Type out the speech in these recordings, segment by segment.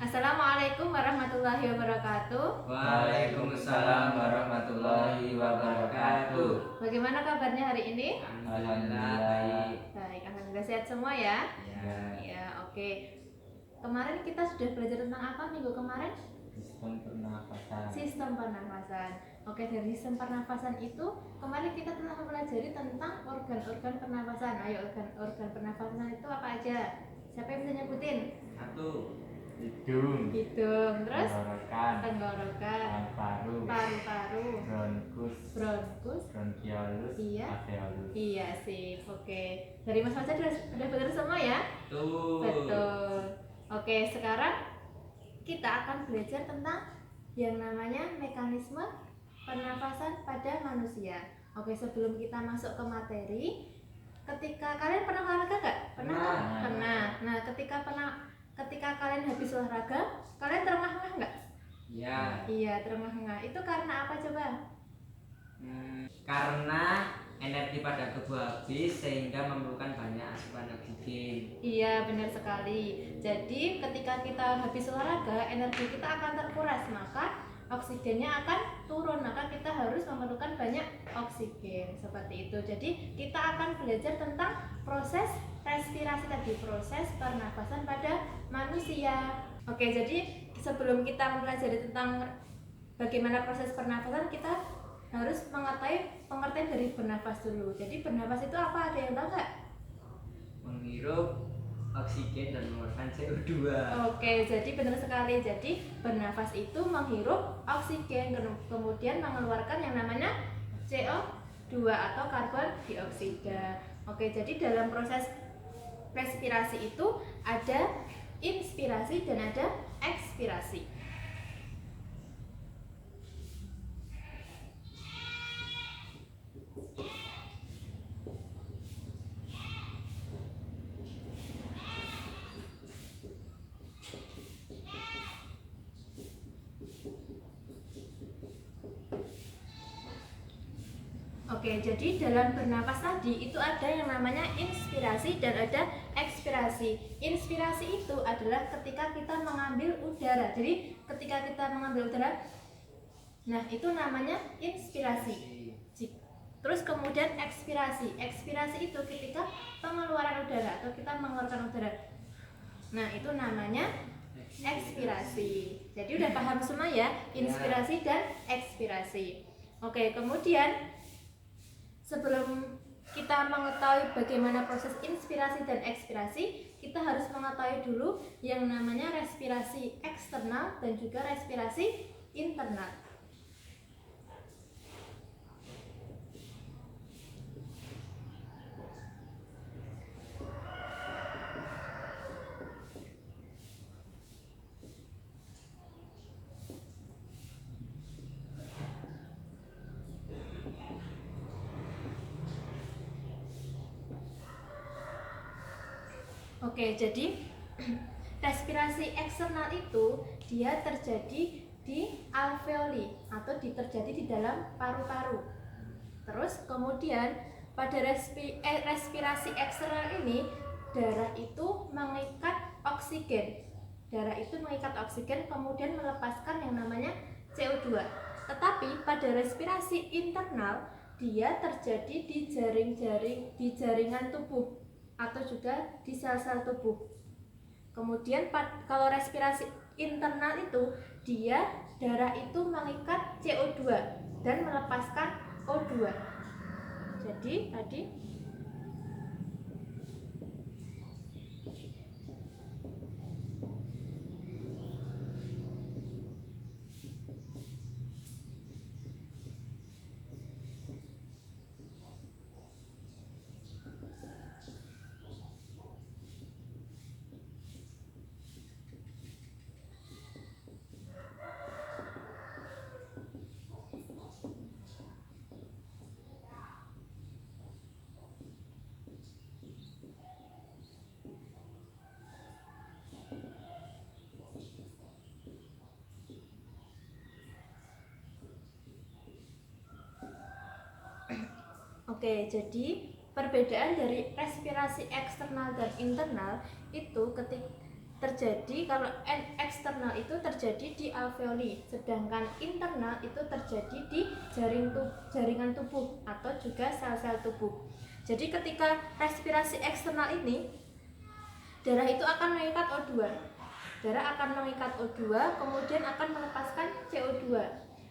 Assalamualaikum warahmatullahi wabarakatuh. Waalaikumsalam warahmatullahi wabarakatuh. Bagaimana kabarnya hari ini? Alhamdulillah baik. Baik, alhamdulillah sehat semua ya. Ya. Ya, oke. Kemarin kita sudah belajar tentang apa minggu kemarin? Sistem pernafasan. Sistem pernafasan. Oke, dari sistem pernafasan itu kemarin kita telah mempelajari tentang organ-organ pernafasan. Ayo, organ-organ pernafasan itu apa aja? Siapa yang bisa nyebutin? Satu. Hidung. Terus Tenggorokan. tenggorokan, Paru-paru. paru-paru, bronkus, bronkiolus, iya. alveolus. Iya sih, oke. Dari Mas Fajar udah benar semua ya? Betul. Oke, sekarang kita akan belajar tentang yang namanya mekanisme pernafasan pada manusia. Oke, sebelum kita masuk ke materi, ketika kalian pernah olahraga nggak? Pernah. Nah, ketika kalian habis olahraga, kalian terengah-engah nggak? Ya. Iya, terengah-engah. Itu karena apa coba? Karena energi pada tubuh habis sehingga memerlukan banyak asupan oksigen. Iya, benar sekali. Jadi ketika kita habis olahraga, energi kita akan terkuras, maka oksigennya akan turun, maka kita harus memerlukan banyak oksigen. Seperti itu. Jadi kita akan belajar tentang proses respirasi tadi, proses pernafasan pada manusia. Oke, jadi sebelum kita mempelajari tentang bagaimana proses pernafasan, kita harus mengetahui pengertian dari bernafas dulu. Jadi bernafas itu apa? Ada yang tahu nggak? Menghirup oksigen dan mengeluarkan CO2. Oke, jadi benar sekali. Jadi bernafas itu menghirup oksigen, kemudian mengeluarkan yang namanya CO2 atau karbon dioksida. Oke, jadi dalam proses respirasi itu ada inspirasi dan ada ekspirasi. Oke, jadi dalam bernapas tadi itu ada yang namanya inspirasi dan ada ekspirasi. Inspirasi itu adalah ketika kita mengambil udara. Jadi ketika kita mengambil udara, nah itu namanya inspirasi. Terus kemudian ekspirasi. Ekspirasi itu ketika pengeluaran udara atau kita mengeluarkan udara. Nah itu namanya ekspirasi. Jadi udah paham semua ya, inspirasi dan ekspirasi. Oke, kemudian sebelum kita mengetahui bagaimana proses inspirasi dan ekspirasi, kita harus mengetahui dulu yang namanya respirasi eksternal dan juga respirasi internal. Oke, jadi respirasi eksternal itu dia terjadi di alveoli atau terjadi di dalam paru-paru. Terus kemudian pada respirasi eksternal ini darah itu mengikat oksigen. Darah itu mengikat oksigen kemudian melepaskan yang namanya CO2. Tetapi pada respirasi internal dia terjadi di jaringan tubuh atau juga di sel-sel tubuh. Kemudian kalau respirasi internal itu dia darah itu mengikat CO2 dan melepaskan O2. Jadi tadi Oke, jadi perbedaan dari respirasi eksternal dan internal itu terjadi, kalau eksternal itu terjadi di alveoli, sedangkan internal itu terjadi di jaringan tubuh atau juga sel-sel tubuh. Jadi ketika respirasi eksternal ini, darah itu akan mengikat O2. Darah akan mengikat O2, kemudian akan melepaskan CO2.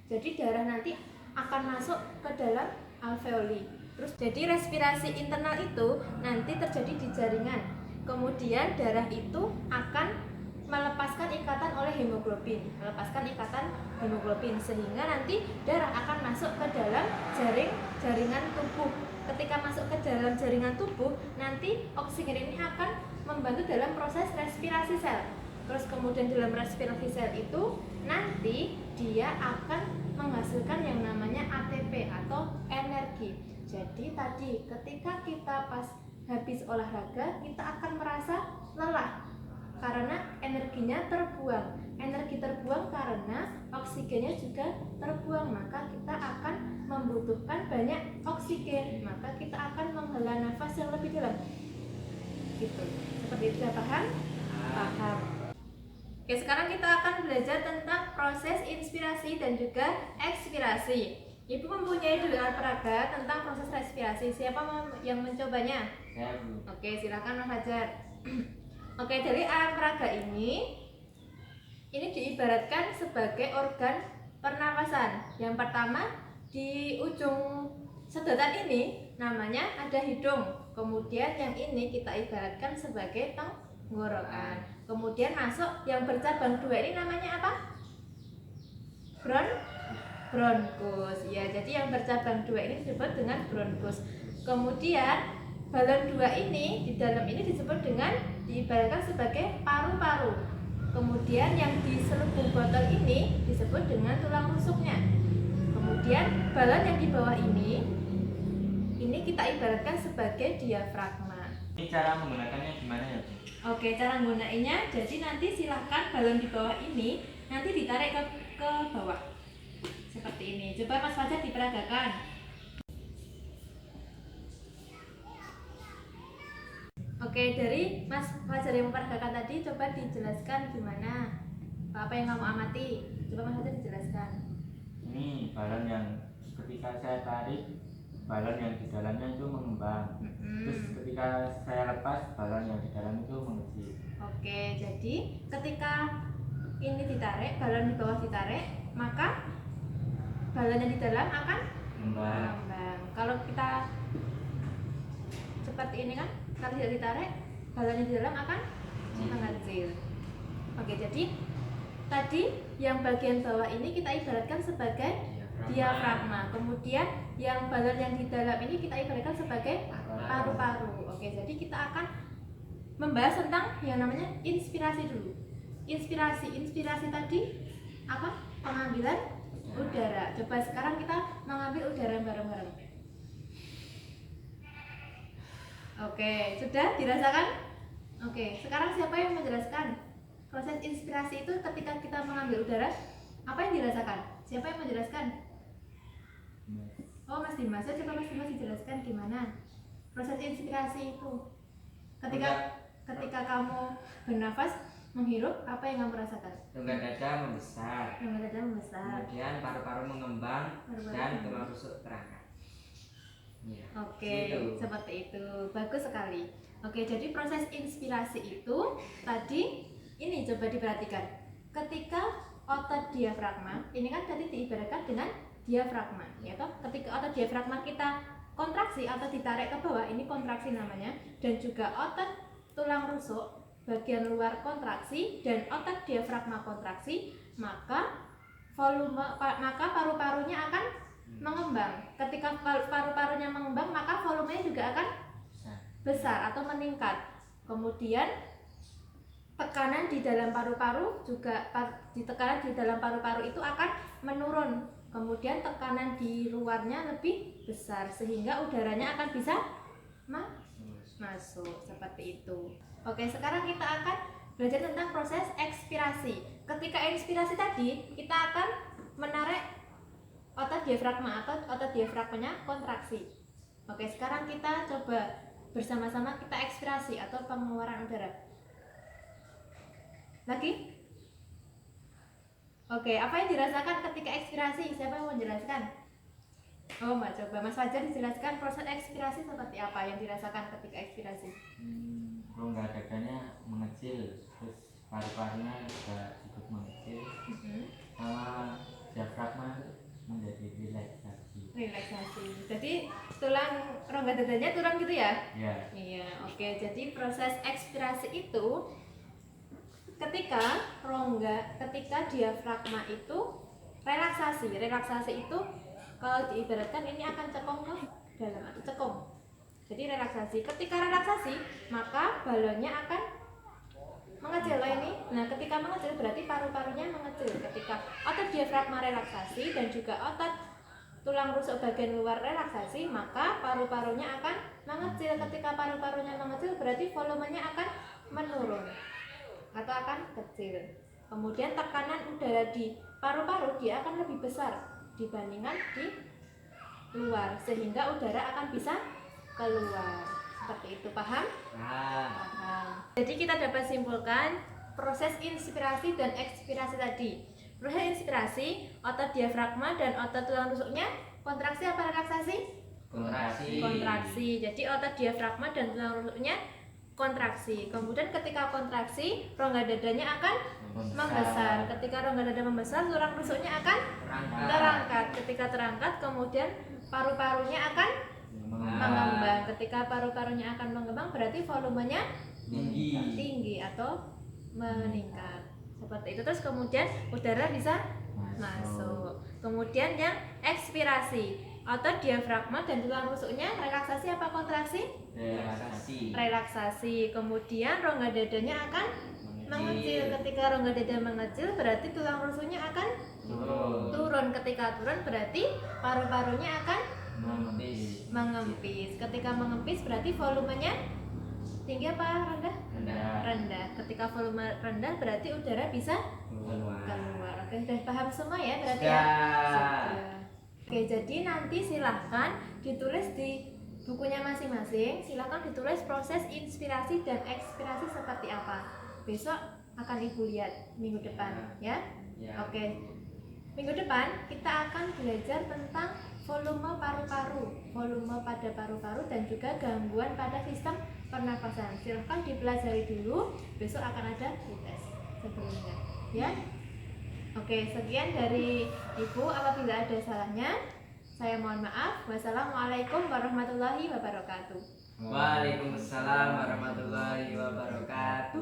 Jadi darah nanti akan masuk ke dalam alveoli. Terus jadi respirasi internal itu nanti terjadi di jaringan. Kemudian darah itu akan melepaskan ikatan oleh hemoglobin, sehingga nanti darah akan masuk ke dalam jaringan tubuh. Ketika masuk ke dalam jaringan tubuh, nanti oksigen ini akan membantu dalam proses respirasi sel. Terus kemudian dalam respirasi sel itu nanti dia akan menghasilkan yang namanya ATP atau energi. Jadi tadi ketika kita pas habis olahraga, kita akan merasa lelah karena energinya terbuang. Energi terbuang karena oksigennya juga terbuang, maka kita akan membutuhkan banyak oksigen, maka kita akan menghela nafas yang lebih dalam. Gitu. Seperti itu, ya, paham? Paham. Oke, sekarang kita akan belajar tentang proses inspirasi dan juga ekspirasi. Ibu mempunyai dua alat peraga tentang proses respirasi. Siapa yang mencobanya? Saya, Bu. Oke, silakan Mas Fajar. Oke, dari alat peraga ini diibaratkan sebagai organ pernapasan. Yang pertama, di ujung sedotan ini namanya ada hidung. Kemudian yang ini kita ibaratkan sebagai tenggorokan. Kemudian masuk yang bercabang dua ini namanya apa? Bronkus. Ya, jadi yang bercabang dua ini disebut dengan bronkus. Kemudian balon dua ini di dalam ini disebut dengan, diibaratkan sebagai paru-paru. Kemudian yang di selubung botol ini disebut dengan tulang rusuknya. Kemudian balon yang di bawah ini kita ibaratkan sebagai diafragma. Ini cara menggunakannya gimana ya, Bu? Oke, cara menggunakannya, jadi nanti silahkan balon di bawah ini nanti ditarik ke bawah seperti ini. Coba Mas Fajar diperagakan. Oke, dari Mas Fajar yang memperagakan tadi, coba dijelaskan gimana, apa yang kamu amati. Coba Mas Fajar dijelaskan. Ini balon yang ketika saya tarik, balon yang di dalamnya itu mengembang. Terus ketika saya lepas, balon yang di dalam itu mengecil. Oke, jadi ketika ini ditarik, balon di bawah ditarik, maka balon yang di dalam akan mengembang. Kalau kita seperti ini kan, kalau tidak ditarik, balon yang di dalam akan mengecil. Oke, jadi tadi yang bagian bawah ini kita ibaratkan sebagai diafragma. Kemudian yang balon yang di dalam ini kita ibaratkan sebagai paru-paru. Oke, jadi kita akan membahas tentang yang namanya inspirasi dulu. Inspirasi tadi apa? Pengambilan udara. Coba sekarang kita mengambil udara bareng-bareng. Oke, sudah dirasakan? Oke, sekarang siapa yang menjelaskan proses inspirasi itu ketika kita mengambil udara? Apa yang dirasakan? Siapa yang menjelaskan? Oh, Mas Dimas. Ya, coba Mas Dimas dijelaskan gimana proses inspirasi itu. Ketika kamu bernafas, menghirup, apa yang kamu rasakan? Rongga dada membesar. Kemudian paru-paru mengembang dan tulang rusuk terangkat. Ya, Oke, gitu. seperti itu. Bagus sekali. Oke, jadi proses inspirasi itu tadi ini coba diperhatikan. Ketika otot diafragma, ini kan tadi diibaratkan dengan diafragma, ya toh? Ketika otot diafragma kita kontraksi atau ditarik ke bawah, ini kontraksi namanya, dan juga otot tulang rusuk bagian luar kontraksi dan otot diafragma kontraksi, maka paru-parunya akan mengembang. Ketika paru-parunya mengembang, maka volumenya juga akan besar atau meningkat. Kemudian tekanan di dalam paru-paru juga tekanan di dalam paru-paru itu akan menurun. Kemudian tekanan di luarnya lebih besar sehingga udaranya akan bisa masuk seperti itu. Oke, sekarang kita akan belajar tentang proses ekspirasi. Ketika inspirasi tadi, kita akan menarik otot diafragma atau otot diafragmanya kontraksi. Oke, sekarang kita coba bersama-sama kita ekspirasi atau pengeluaran udara. Lagi? Oke, apa yang dirasakan ketika ekspirasi? Siapa yang mau menjelaskan? Oh, Mbak coba. Mas Fajar dijelaskan proses ekspirasi seperti apa yang dirasakan ketika ekspirasi. Rongga dadanya mengecil, terus paru-parunya juga ikut mengecil, sama diafragma menjadi relaksasi. Relaksasi. Jadi tulang rongga dadanya turun gitu ya? Ya, Iya, oke. Jadi proses ekspirasi itu ketika diafragma itu relaksasi. Relaksasi itu kalau diibaratkan ini akan cekung ke dalam atau cekung. Jadi relaksasi. Ketika relaksasi, maka balonnya akan mengecil loh ini. Nah, ketika mengecil berarti paru-parunya mengecil. Ketika otot diafragma relaksasi dan juga otot tulang rusuk bagian luar relaksasi, maka paru-parunya akan mengecil. Ketika paru-parunya mengecil berarti volumenya akan menurun atau akan kecil. Kemudian tekanan udara di paru-paru dia akan lebih besar dibandingkan di luar, sehingga udara akan bisa keluar. Seperti itu, paham? Paham. Jadi kita dapat simpulkan proses inspirasi dan ekspirasi tadi. Proses inspirasi, otot diafragma dan otot tulang rusuknya kontraksi apa relaksasi? Kontraksi. Jadi otot diafragma dan tulang rusuknya kontraksi. Kemudian ketika kontraksi, rongga dadanya akan membesar. Ketika rongga dada membesar, tulang rusuknya akan terangkat. Ketika terangkat, kemudian paru-parunya akan mengembang. Ketika paru-parunya akan mengembang, berarti volumenya tinggi atau meningkat. Seperti itu. Terus kemudian udara bisa masuk. Kemudian yang ekspirasi, otot diafragma dan tulang rusuknya relaksasi apa kontraksi? Relaksasi. Kemudian rongga dadanya akan mengecil. Ketika rongga dada mengecil berarti tulang rusuknya akan turun. Ketika turun berarti paru-parunya akan mengempis. Ketika mengempis berarti volumenya tinggi apa rendah? Rendah. Ketika volume rendah berarti udara bisa keluar. Oke, sudah paham semua ya berarti ya? Sudah. Oke, jadi nanti silahkan ditulis di bukunya masing-masing. Silahkan ditulis proses inspirasi dan ekspirasi seperti apa. Besok akan Ibu lihat minggu depan ya. Oke. Minggu depan kita akan belajar tentang volume paru-paru, volume pada paru-paru dan juga gangguan pada sistem pernafasan. Silahkan dipelajari dulu. Besok akan ada tes sebelumnya ya. Oke, sekian dari Ibu. Apabila ada salahnya, saya mohon maaf. Wassalamualaikum warahmatullahi wabarakatuh. Waalaikumsalam warahmatullahi wabarakatuh.